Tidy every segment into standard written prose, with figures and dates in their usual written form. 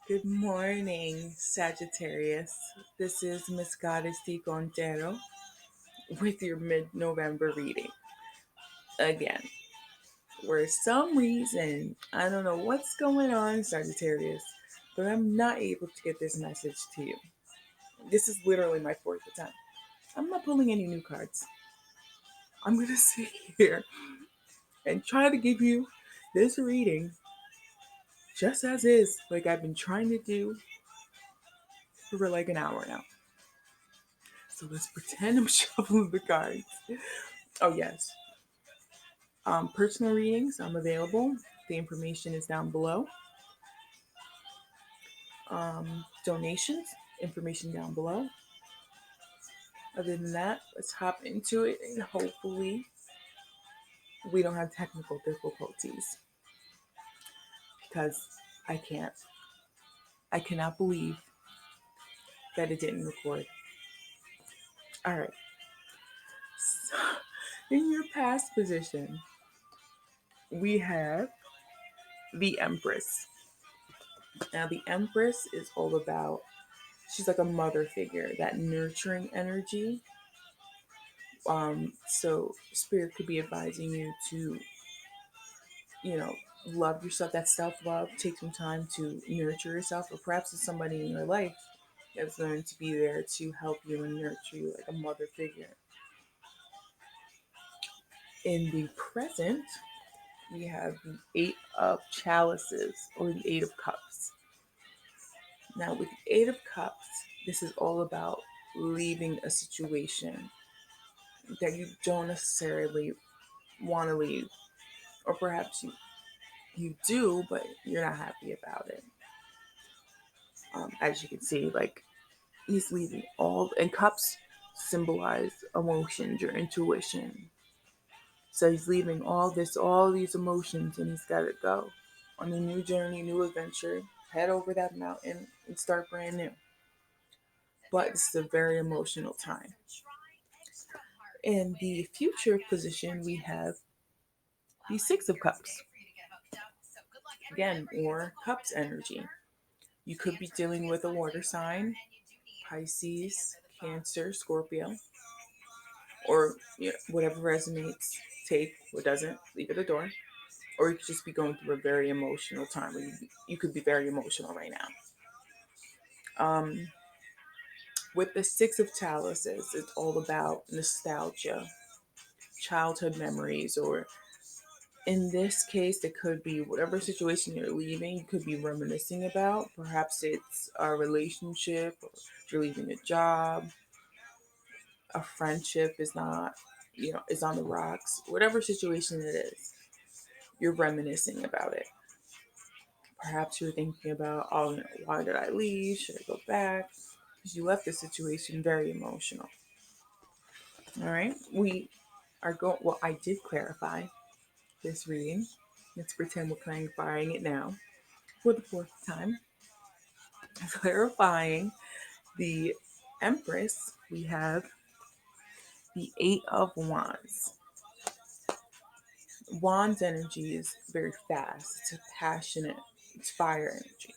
Good morning, Sagittarius. This is Miss Goddess T. Contero with your mid November reading. Again, for some reason, I don't know what's going on, Sagittarius, but I'm not able to get this message to you. This is literally my fourth attempt. I'm not pulling any new cards. I'm going to sit here and try to give you this reading just as is, like I've been trying to do for like an hour now. So let's pretend I'm shuffling the cards. Oh, yes. Personal readings, I'm available. The information is down below. Donations, information down below. Other than that, let's hop into it and hopefully we don't have technical difficulties because I can't. I cannot believe that it didn't record. All right. So, in your past position, we have the Empress. Now, the Empress is all about, she's like a mother figure, that nurturing energy. So spirit could be advising you to, you know, love yourself, that self-love, take some time to nurture yourself, or perhaps it's somebody in your life that's going to be there to help you and nurture you like a mother figure. In the present, we have the Eight of Chalices or the Eight of Cups. Now, with the Eight of Cups, this is all about leaving a situation that you don't necessarily want to leave, or perhaps you do, but you're not happy about it. As you can see, like he's leaving all, and cups symbolize emotions, your intuition. So he's leaving all these emotions, and he's got to go on a new journey, new adventure, head over that mountain and start brand new. But it's a very emotional time. In the future position, we have the Six of Cups. Again, more cups energy. You could be dealing with a water sign, Pisces, Cancer, Scorpio, or whatever resonates. Take what doesn't, leave at the door. Or you could just be going through a very emotional time. You could be very emotional right now. With the Six of Chalices, it's all about nostalgia, childhood memories, or in this case, it could be whatever situation you're leaving, you could be reminiscing about. Perhaps it's a relationship, or you're leaving a job, a friendship is not, is on the rocks. Whatever situation it is, you're reminiscing about it. Perhaps you're thinking about, oh, why did I leave? Should I go back? Because you left the situation very emotional. All right, we are going. Well, I did clarify this reading. Let's pretend we're clarifying it now for the fourth time. Clarifying the Empress, we have the Eight of Wands. Wands energy is very fast, it's passionate, it's fire energy.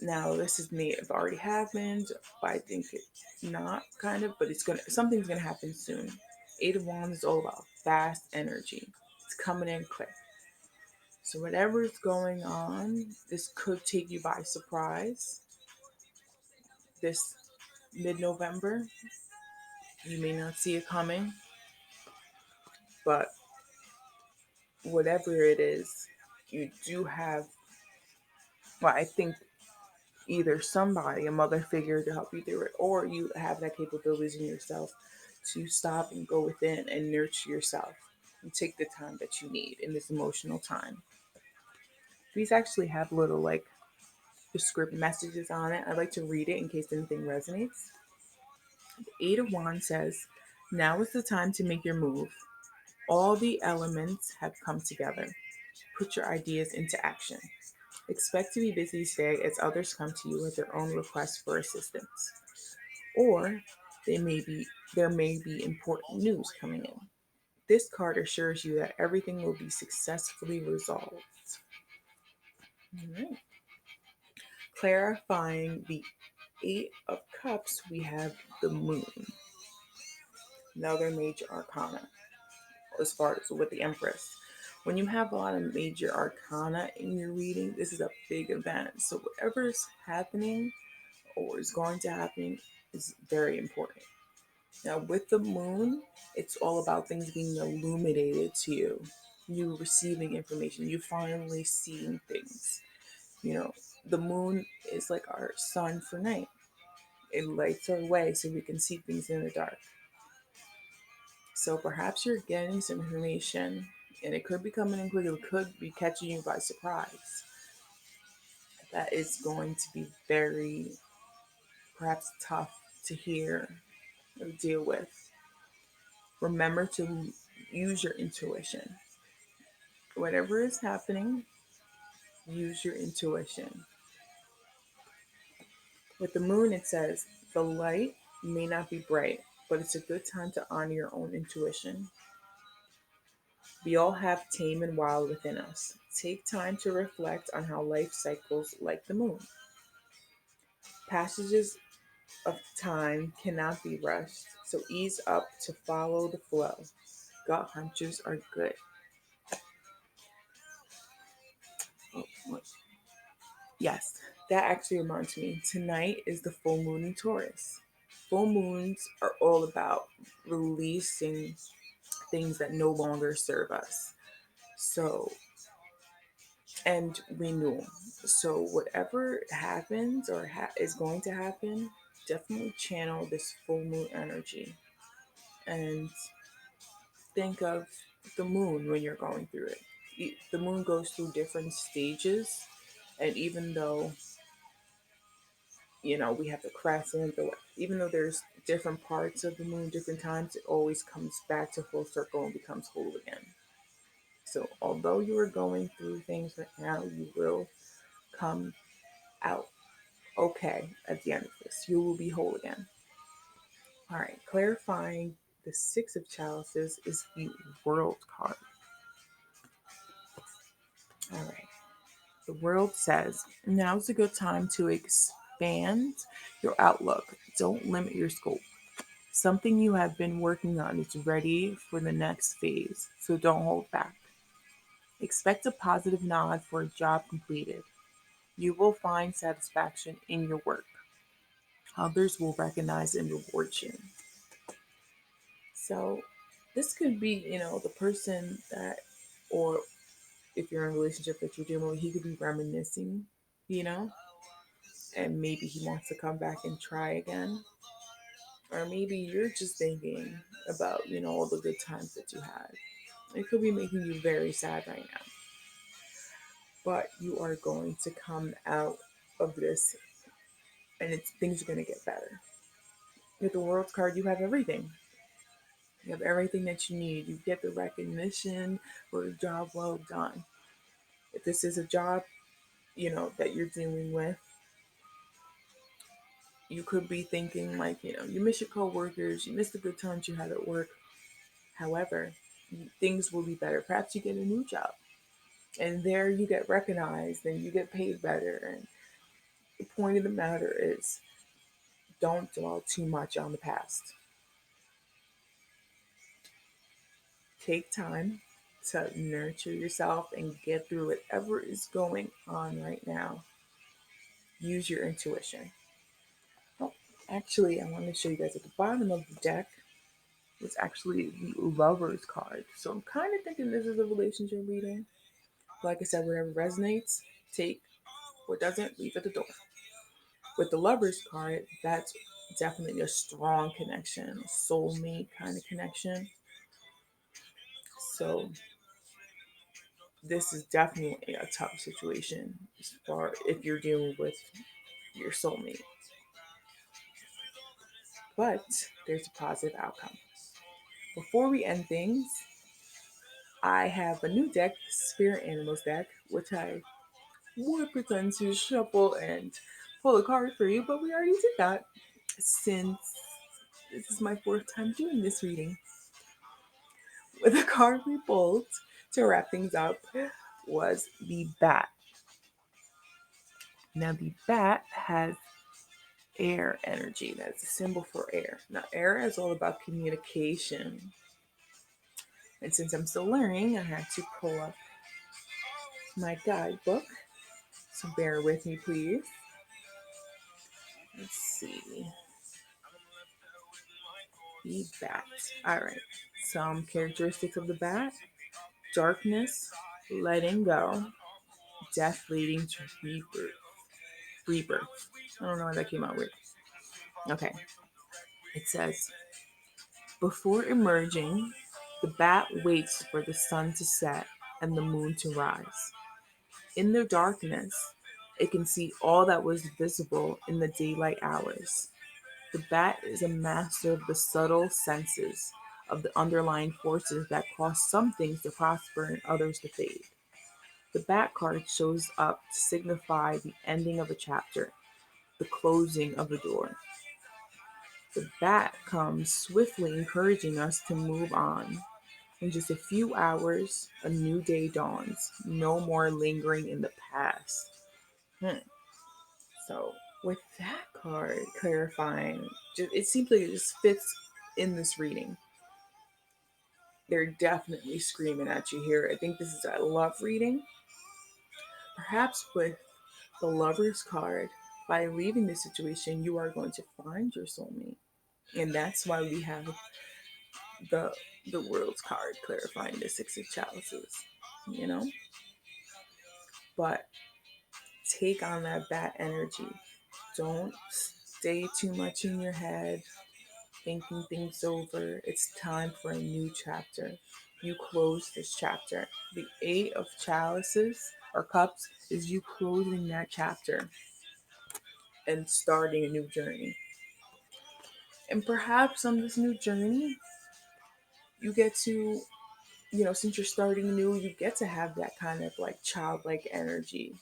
Now, may have already happened, but I think it's not kind of, but something's gonna happen soon. Eight of Wands is all about fast energy. It's coming in quick. So whatever is going on, this could take you by surprise. This mid-November, you may not see it coming, but whatever it is, you do have, well, I think either somebody, a mother figure to help you through it, or you have that capabilities in yourself to stop and go within and nurture yourself and take the time that you need in this emotional time. These actually have little like the script messages on it. I'd like to read it in case anything resonates. The Eight of Wands says, now is the time to make your move. All the elements have come together. Put your ideas into action. Expect to be busy today as others come to you with their own requests for assistance. Or they may be there may be important news coming in. This card assures you that everything will be successfully resolved. All right. Clarifying the Eight of Cups, we have the Moon, another major arcana, as far as with the Empress. When you have a lot of major arcana in your reading, this is a big event. So whatever's happening or is going to happen is very important. Now, with the moon, it's all about things being illuminated to you. You receiving information, you finally seeing things. You know, the moon is like our sun for night. It lights our way so we can see things in the dark. So perhaps you're getting some information and it could be coming in quick, it could be catching you by surprise. That is going to be very, perhaps, tough to hear or deal with. Remember to use your intuition. Whatever is happening, use your intuition. With the moon, it says the light may not be bright, but it's a good time to honor your own intuition. We all have tame and wild within us. Take time to reflect on how life cycles like the moon. Passages of time cannot be rushed, so ease up to follow the flow. Gut hunches are good. Oh, what? Yes, that actually reminds me. Tonight is the full moon in Taurus. Full moons are all about releasing things that no longer serve us. So, and renewal. So, whatever happens or is going to happen, definitely channel this full moon energy and think of the moon when you're going through it. The moon goes through different stages, and even though we have the crescent, even though there's different parts of the moon, different times, it always comes back to full circle and becomes whole again. So, although you are going through things right now, you will come out okay at the end of this. You will be whole again. All right, clarifying the Six of Chalices is the World card. All right. The world says now's a good time to expand your outlook. Don't limit your scope. Something you have been working on is ready for the next phase, so don't hold back. Expect a positive nod for a job completed. You will find satisfaction in your work. Others will recognize and reward you. So, this could be, the person that, or if you're in a relationship that you're dealing with, he could be reminiscing, you know, and maybe he wants to come back and try again. Or maybe you're just thinking about, all the good times that you had. It could be making you very sad right now. But you are going to come out of this and things are going to get better. With the World card, you have everything. You have everything that you need. You get the recognition for a job well done. If this is a job, that you're dealing with, you could be thinking like, you miss your coworkers, you miss the good times you had at work. However, things will be better. Perhaps you get a new job and there you get recognized and you get paid better. And the point of the matter is don't dwell too much on the past. Take time to nurture yourself and get through whatever is going on right now. Use your intuition. Oh, actually, I want to show you guys at the bottom of the deck is actually the Lovers card. So I'm kind of thinking this is a relationship reading. Like I said, whatever resonates, take. What doesn't, leave at the door. With the Lovers card, that's definitely a strong connection, a soulmate kind of connection. So this is definitely a tough situation as far if you're dealing with your soulmate. But there's a positive outcome. Before we end things, I have a new deck, Spirit Animals deck, which I would pretend to shuffle and pull a card for you, but we already did that since this is my fourth time doing this reading. With the card we pulled to wrap things up was the Bat. Now, the bat has air energy. That's a symbol for air. Now, air is all about communication. And since I'm still learning, I had to pull up my guidebook. So bear with me, please. Let's see. The bat. All right. Some characteristics of the bat: darkness, letting go, death leading to rebirth. Rebirth. I don't know why that came out weird. Okay. It says, before emerging, the bat waits for the sun to set and the moon to rise. In the darkness, it can see all that was visible in the daylight hours. The bat is a master of the subtle senses, of the underlying forces that cause some things to prosper and others to fade. The bat card shows up to signify the ending of a chapter, the closing of a door. The bat comes swiftly encouraging us to move on. In just a few hours, a new day dawns. No more lingering in the past. Hmm. So, with that card clarifying, it seems like it just fits in this reading. They're definitely screaming at you here. I think this is a love reading. Perhaps with the Lover's card, by leaving the situation, you are going to find your soulmate. And that's why we have the the World's card clarifying the Six of Chalices, you know? But take on that bat energy. Don't stay too much in your head thinking things over. It's time for a new chapter. You close this chapter. The Eight of Chalices or Cups is you closing that chapter and starting a new journey. And perhaps on this new journey, you get to, since you're starting new, you get to have that kind of like childlike energy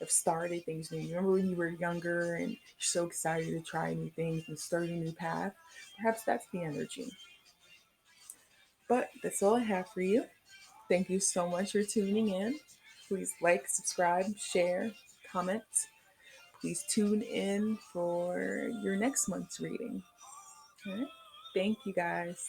of starting things new. You remember when you were younger and you're so excited to try new things and start a new path? Perhaps that's the energy. But that's all I have for you. Thank you so much for tuning in. Please like, subscribe, share, comment. Please tune in for your next month's reading. All right. Thank you guys.